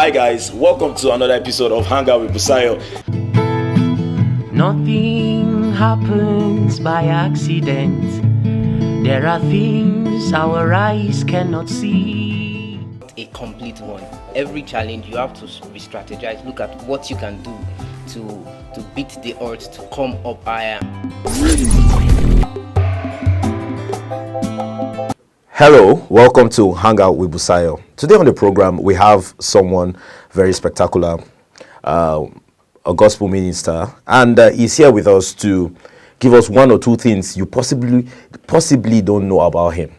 Hi guys, welcome to another episode of Hangout with Busayo. Nothing happens by accident. There are things our eyes cannot see. A complete one. Every challenge you have to re-strategize. Look at what you can do to beat the odds, to come up higher. Hello, welcome to Hangout with Busayo. Today on the program, we have someone very spectacular, a gospel minister, and he's here with us to give us one or two things you possibly don't know about him.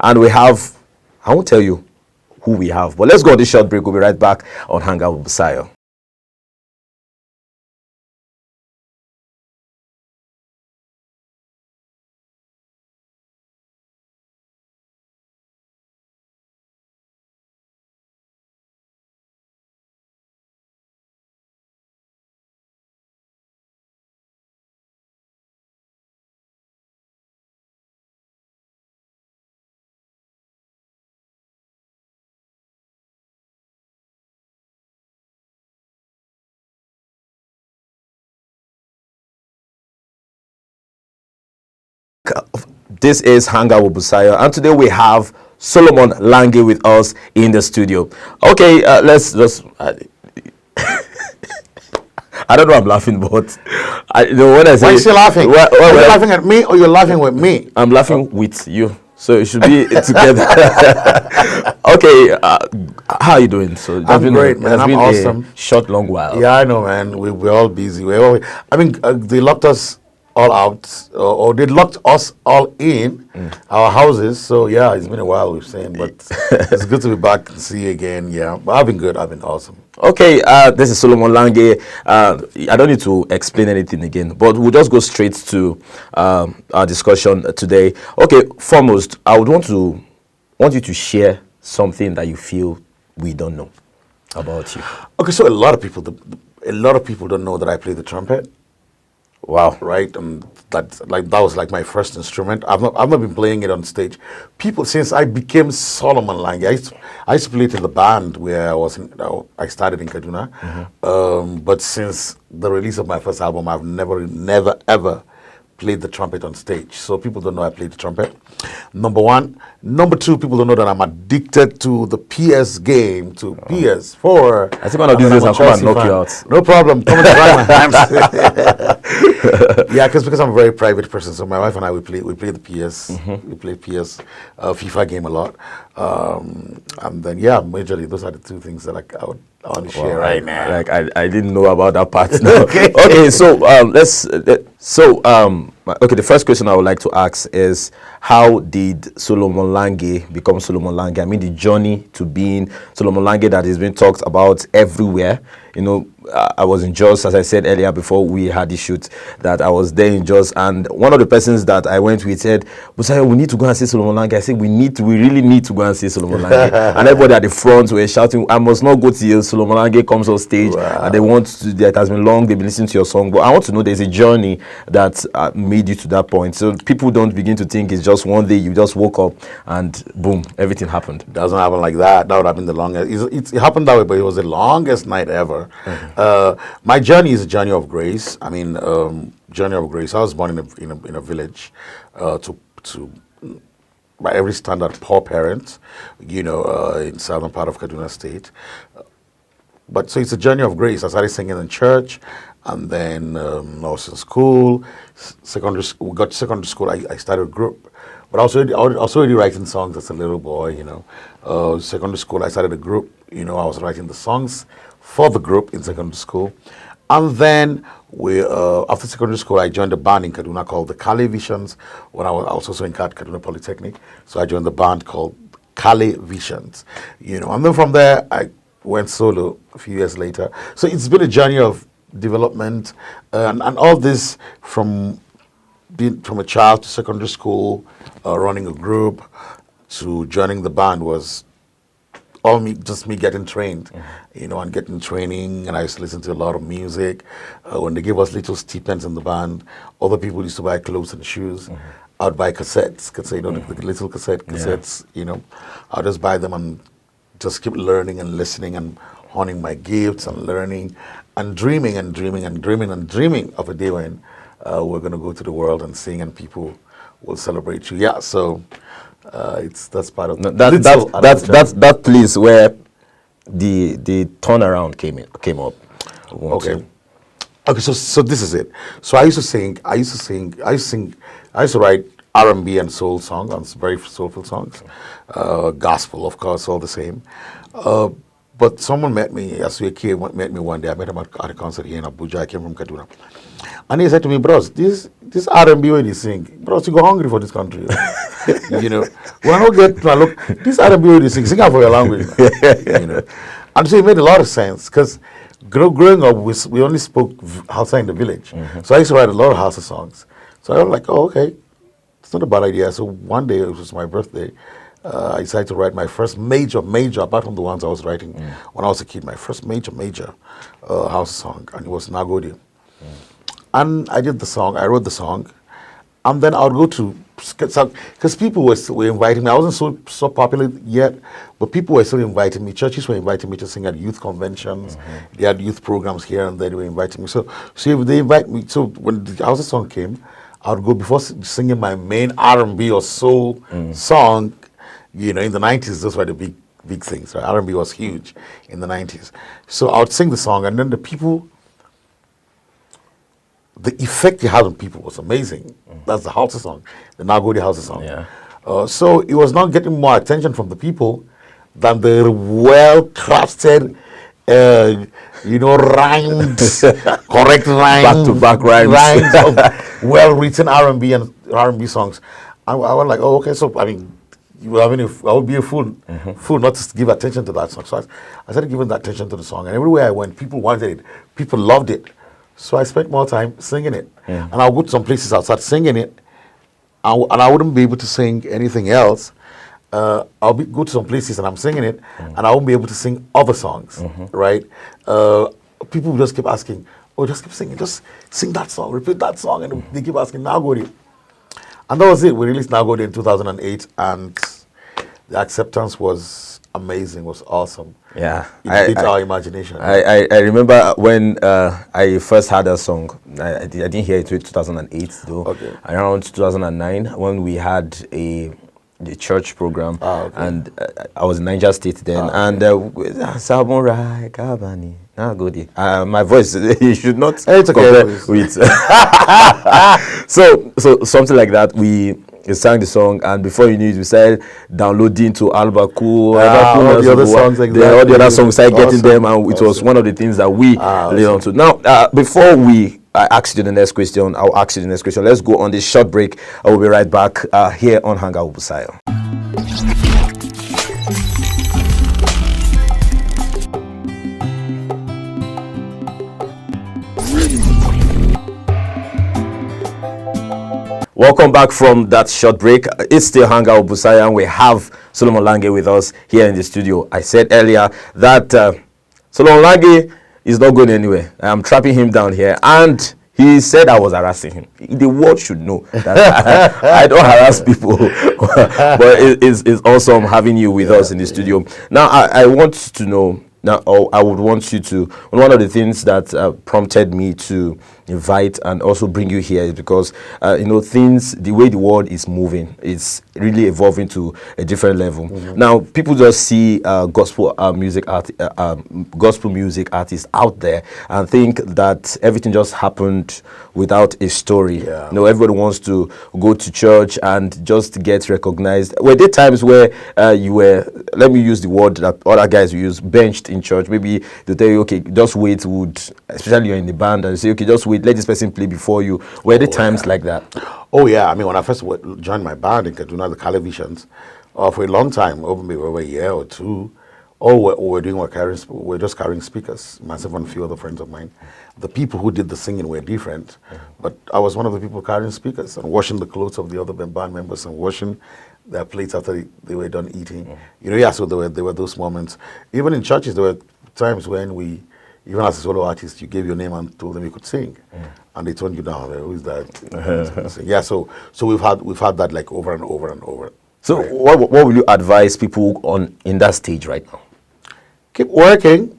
And we have, I won't tell you who we have, but let's go on this short break. We'll be right back on Hangout with Busayo. This is Hangout with Busayo, and today we have Solomon Lange with us in the studio. Okay, let's just. I don't know. I'm laughing, but when I say, why are you still laughing? Are you laughing at me, or you're laughing with me? I'm laughing with you, so it should be together. Okay, how are you doing? So I'm great, man. I'm awesome. Short, long while. Yeah, I know, man. We're all busy. They locked us all out, or they locked us all in our houses. So yeah, it's been a while, we've seen, but it's good to be back and see you again. Yeah, but I've been good. I've been awesome. Okay, this is Solomon Lange. I don't need to explain anything again, but we'll just go straight to our discussion today. Okay, foremost, I would want you to share something that you feel we don't know about you. Okay, so a lot of people don't know that I play the trumpet. Wow! Right, that was like my first instrument. I've not been playing it on stage. People, since I became Solomon Lange, I used to play it in the band where I started in Kaduna. But since the release of my first album, I've never ever played the trumpet on stage. So people don't know I played the trumpet. Number one. Number two, people don't know that I'm addicted to the PS game, to PS4. I think one of these days I'll come and knock you out. No problem. Come and try my hands. Yeah, because I'm a very private person. So my wife and I, we play the PS. We play PS FIFA game a lot. And then, yeah, majorly, those are the two things that I want to share right now. Like I didn't know about that part. No. Okay, so the first question I would like to ask is, how did Solomon Lange become Solomon Lange? I mean, the journey to being Solomon Lange that has been talked about everywhere. You know, I was in Jos, as I said earlier before we had the shoot, that I was there in Jos, and one of the persons that I went with said, "Busayo, we need to go and see Solomon Lange." I said, we really need to go and see Solomon Lange. And everybody at the front were shouting, "I must not go till Solomon Lange comes on stage." Wow. And they want to, that has been long, they've been listening to your song, but I want to know there's a journey that made you to that point. So people don't begin to think it's just one day you just woke up and boom, everything happened. It doesn't happen like that. That would have been the longest. It happened that way, but it was the longest night ever. My journey is a journey of grace. I mean, journey of grace. I was born in a village by every standard poor parent, in southern part of Kaduna State. But so it's a journey of grace. I started singing in church, and then I was in school. We got to secondary school. I started a group, but I was already writing songs as a little boy. Secondary school, I started a group. I was writing the songs for the group in secondary school. And then after secondary school, I joined a band in Kaduna called the Kale Visions, when I was also in Kaduna Polytechnic. So I joined the band called Kale Visions, and then from there, I went solo a few years later. So it's been a journey of development, and all this from being from a child to secondary school, running a group, to joining the band was all me getting trained, and getting training. And I used to listen to a lot of music. When they gave us little stipends in the band, other people used to buy clothes and shoes. I'd buy cassettes, the little cassettes, I'll just buy them and just keep learning and listening and honing my gifts and learning and dreaming and dreaming and dreaming and dreaming of a day when we're going to go to the world and sing and people will celebrate you. Yeah, so that's part of that place where the turnaround came up. Okay. Okay, so this is it. So I used to write R&B and soul songs, and very soulful songs, gospel, of course, all the same. But someone met me, as a kid, met me one day. I met him at a concert here in Abuja. I came from Kaduna. And he said to me, bros, this R&B when you sing, bros, you go hungry for this country. You know, when I get to look, this R&B when you sing out for your language. You know. And so it made a lot of sense, because growing up, we only spoke Hausa in the village. So I used to write a lot of Hausa songs. So I was like, oh, okay, it's not a bad idea. So one day, it was my birthday, I decided to write my first major, apart from the ones I was writing when I was a kid, my first major Hausa song, and it was Nagodi. And I did the song, I wrote the song, and then I would go to, because people were inviting me. I wasn't so popular yet, but people were still inviting me. Churches were inviting me to sing at youth conventions. They had youth programs here and there. They were inviting me. So if they invite me, so when the Hausa song came, I would go before singing my main R&B or soul song. You know, in the 90s, those were the big things. Right? R&B was huge in the 90s. So I would sing the song, and then the effect it had on people was amazing. That's the Hausa song, the Nagodi Hausa song. Yeah. So it was not getting more attention from the people than the well-crafted, rhymed, correct rhymes, back-to-back rhymes of well-written R&B songs. I was like, oh, okay. So I mean, I would be a fool not to give attention to that song. So I started giving that attention to the song, and everywhere I went, people wanted it, people loved it. So I spent more time singing it. And I'll go to some places, I'll start singing it, and I wouldn't be able to sing anything else. Go to some places and I'm singing it, and I won't be able to sing other songs, right? People will just keep asking, oh, just keep singing, just sing that song, repeat that song, and they keep asking, Nagodi. And that was it. We released Nagodi in 2008, and the acceptance was amazing, was awesome. Yeah, it beat our imagination. I remember when I first heard that song. I didn't hear it until 2008 though. Okay. Around 2009 when we had the church program, and I was in Niger State then, and Samurai Kabani Nagodi. My voice, you should not compare with. so something like that. We sang the song, and before you knew it, we started downloading to Albaku, all the other songs, all the other songs, started getting them, and it was one of the things that we led on to. Now, before I ask you the next question, I'll ask you the next question. Let's go on this short break. I will be right back here on Hangout with Busayo. Welcome back from that short break. It's still Hangout with Busayo, and we have Solomon Lange with us here in the studio. I said earlier that Solomon Lange is not going anywhere. I'm trapping him down here, and he said I was harassing him. The world should know that I don't harass people. But it's awesome having you with us in the studio. Now, I want to know. Now, I would want you to. One of the things that prompted me to invite and also bring you here is because the way the world is moving, it's really evolving to a different level. Now, people just see gospel music artists out there and think that everything just happened without a story. Yeah. Everybody wants to go to church and just get recognized. Were there times where you were, let me use the word that other guys use, benched in church? Maybe they tell you, okay, just wait, especially you're in the band, and say, okay, just wait, let this person play before you. Were there times like that? Oh yeah, I mean, when I first joined my band in Kaduna, the Calavisions, for a long time, over a year or two, all we're doing we're just carrying speakers, myself and a few other friends of mine. The people who did the singing were different, but I was one of the people carrying speakers and washing the clothes of the other band members and washing their plates after they were done eating. So there were those moments. Even in churches, there were times when even as a solo artist, you gave your name and told them you could sing, and they turned you down. Who is that? Yeah, so we've had that like over and over and over. So what will you advise people in that stage right now? Keep working.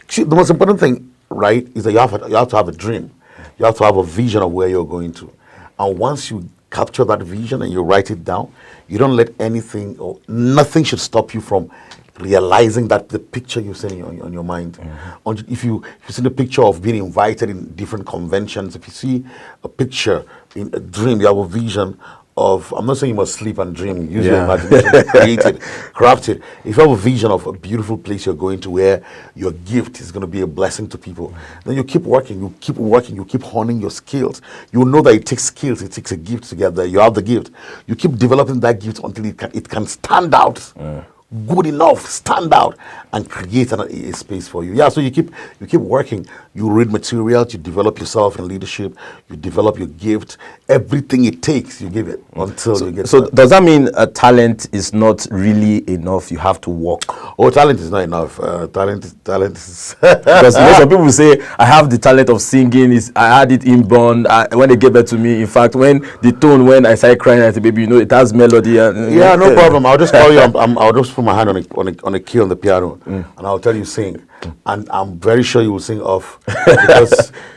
See, the most important thing, right, is that you have to have a dream. You have to have a vision of where you're going to. And once you capture that vision and you write it down, you don't let anything or nothing should stop you from realizing that the picture you're seeing on your mind. If you see the picture of being invited in different conventions, if you see a picture in a dream, you have a vision of, I'm not saying you must sleep and dream, use your imagination to create it, craft it. If you have a vision of a beautiful place you're going to where your gift is going to be a blessing to people, then you keep working, you keep honing your skills. You know that it takes skills, it takes a gift together. You have the gift. You keep developing that gift until it can stand out. Good enough, stand out and create a space for you. Yeah, so you keep working. You read materials, you develop yourself in leadership, you develop your gift. Everything it takes, you give it until you get. So does that mean talent is not really enough? You have to work. Oh, talent is not enough. Talent is Because some people say I have the talent of singing. I had it inborn. When they gave it to me, in fact, when I started crying, I said, "Baby, you know it has melody." Yeah, no problem. I'll just tell you. I'll just put my hand on a key on the piano, and I'll tell you sing. And I'm very sure you will sing off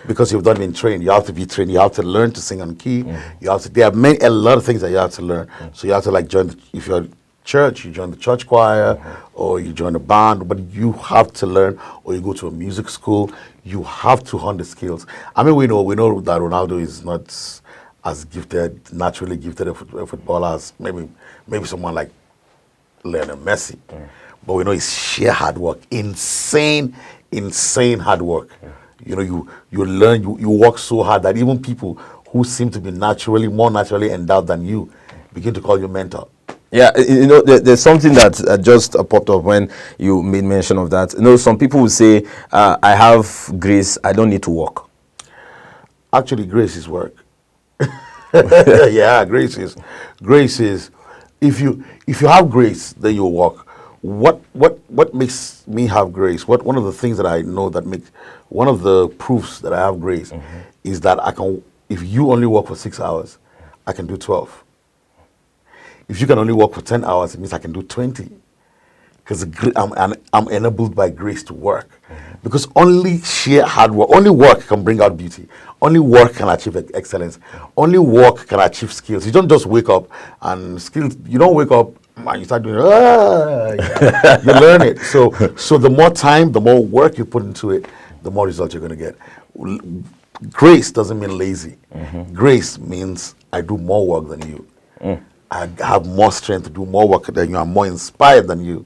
because you've not been trained. You have to be trained. You have to learn to sing on key. You have to. There are a lot of things that you have to learn. So you have to join. If you're church, you join the church choir, or you join a band. But you have to learn, or you go to a music school. You have to hone the skills. I mean, we know that Ronaldo is not as naturally gifted a footballer as maybe someone like Lionel Messi. But we know it's sheer hard work, insane hard work. You know, you learn, you work so hard that even people who seem to be more naturally endowed than you begin to call you mentor. Yeah, you know, there's something that just popped up when you made mention of that. You know, some people will say, I have grace, I don't need to work. Actually, grace is work. Yeah, grace is if you have grace, then you work. What makes me have grace? One of the things that I know that makes one of the proofs that I have grace is that I can. If you only work for 6 hours, I can do 12. If you can only work for 10 hours, it means I can do 20. Because I'm enabled by grace to work. Because only sheer hard work, only work can bring out beauty. Only work can achieve excellence. Only work can achieve skills. You don't just wake up and skills. You don't wake up and you start doing. You learn it. So the more time, the more work you put into it, the more results you're going to get. Grace doesn't mean lazy. Grace means I do more work than you. I have more strength to do more work than you. I'm more inspired than you.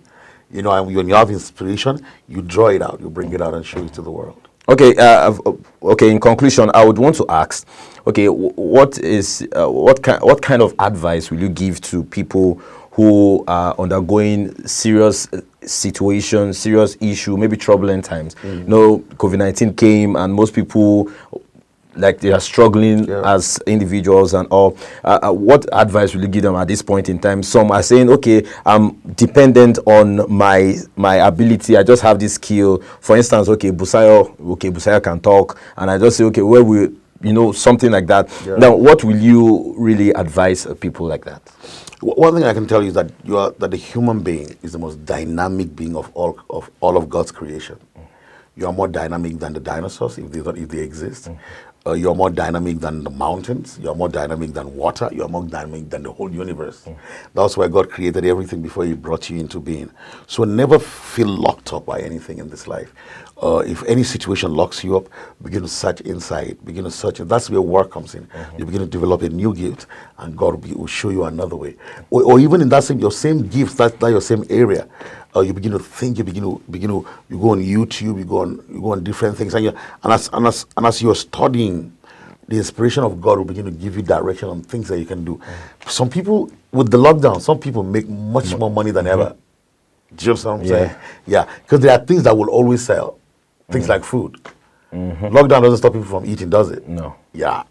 You know, and when you have inspiration, you draw it out, you bring it out and show it to the world. Okay. Okay. In conclusion, I would want to ask, okay, what kind of advice will you give to people who are undergoing serious situations, serious issue, maybe troubling times? You know, COVID-19 came, and most people, like, they are struggling as individuals and all. What advice will you give them at this point in time? Some are saying, okay, I'm dependent on my ability. I just have this skill. For instance, Busayo can talk, and I just say, okay, where will, something like that. Now, what will you really advise people like that? One thing I can tell you is that the human being is the most dynamic being of all of God's creation. You are more dynamic than the dinosaurs, if they exist. You're more dynamic than the mountains. You're more dynamic than water. You're more dynamic than the whole universe. That's why God created everything before He brought you into being. So never feel locked up by anything in this life. If any situation locks you up, begin to search inside. Begin to search. That's where work comes in. You begin to develop a new gift, and God will show you another way. Or even in that your same gift, that your same area. You begin to think. You go on YouTube. You go on different things, and as you're studying, the inspiration of God will begin to give you direction on things that you can do. Some people, with the lockdown, some people make much more money than ever. Do you know what I'm saying? Yeah, because there are things that will always sell. Things like food. Lockdown doesn't stop people from eating, does it? No. Yeah.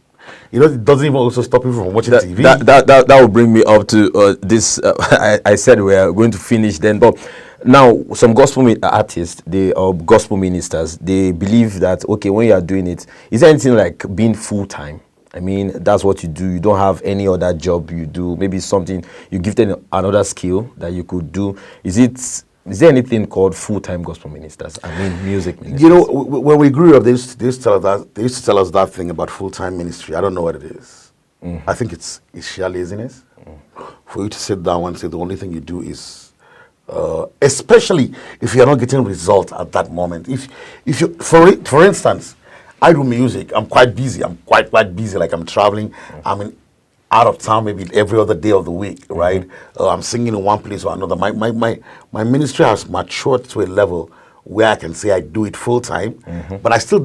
It doesn't even also stop people from watching TV. That will bring me up to this. I said we are going to finish then, but now some gospel artists, gospel ministers, they believe that, okay, when you are doing it, is there anything like being full-time? I mean, that's what you do. You don't have any other job you do. Maybe something you gifted another skill that you could do. Is it Is there anything called full-time gospel ministers? I mean, music ministers. You know, when we grew up, they used to tell us that thing about full-time ministry. I don't know what it is. I think it's sheer laziness. For you to sit down and say the only thing you do is, especially if you're not getting results at that moment. If you, for instance, I do music. I'm quite busy. I'm quite busy. Like I'm traveling. I'm out of town maybe every other day of the week, right? I'm singing in one place or another. My ministry has matured to a level where I can say I do it full time, but I still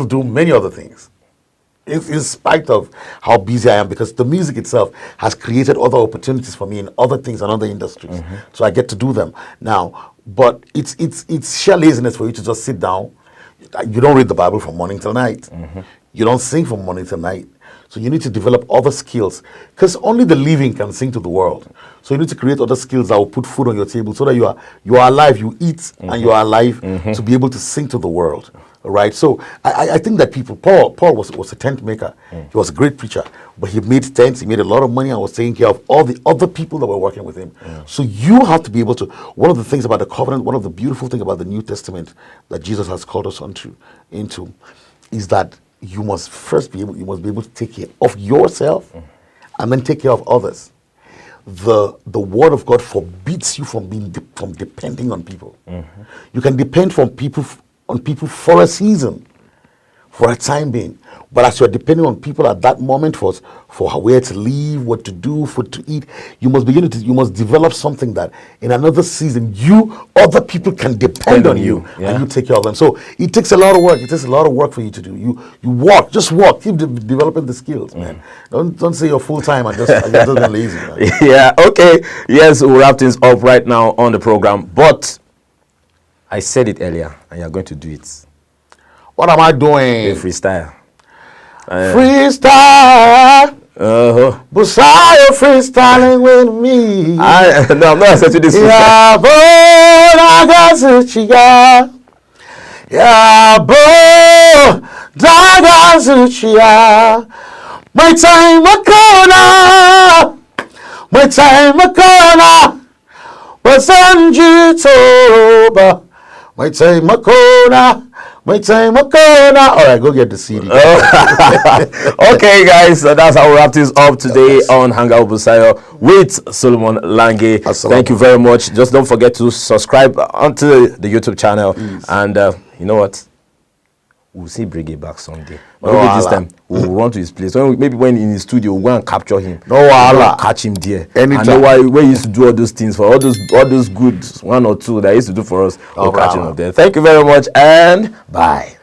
do many other things. In spite of how busy I am, because the music itself has created other opportunities for me in other things and other industries. So I get to do them now. But it's sheer laziness for you to just sit down. You don't read the Bible from morning till night. You don't sing from morning till night. So you need to develop other skills, because only the living can sing to the world. So you need to create other skills that will put food on your table, so that you are alive, you eat, and you are alive to be able to sing to the world. Right? So I think that Paul was a tent maker. He was a great preacher, but he made tents, he made a lot of money, and was taking care of all the other people that were working with him. So you have to be able to, one of the things about the covenant, one of the beautiful things about the New Testament that Jesus has called us into is that you must be able to take care of yourself and then take care of others. The word of God forbids you from depending on people. You can depend on people for a season, for a time being. But as you're depending on people at that moment for where to live, what to do, food to eat, you must develop something that in another season other people can depend on you, and you take care of them. So it takes a lot of work. It takes a lot of work for you to do. You just walk, keep developing the skills, man. Don't say you're full time and just being lazy. Man. Yeah. Okay. Yes, we'll wrap things up right now on the program, but I said it earlier, and you're going to do it. What am I doing? Freestyle. Freestyle. Busayo freestyling with me. No, I'm not accepting this. Yeah, boy, I got it, yeah, boy, I got it, my time a corner, was on YouTube. My time a corner. All right, go get the CD. Okay, guys, so that's how we wrap this up today on Hangout Busayo with Solomon Lange. Thank you very much. Just don't forget to subscribe onto the YouTube channel. And you know what? We'll see Briggy back Sunday. Maybe this time we'll run to his place. Maybe when in his studio, we'll go and capture him. Catch him there. Anytime. And know why he used to do all those things for all those good one or two that he used to do for us. We'll catch him up there. Thank you very much and bye.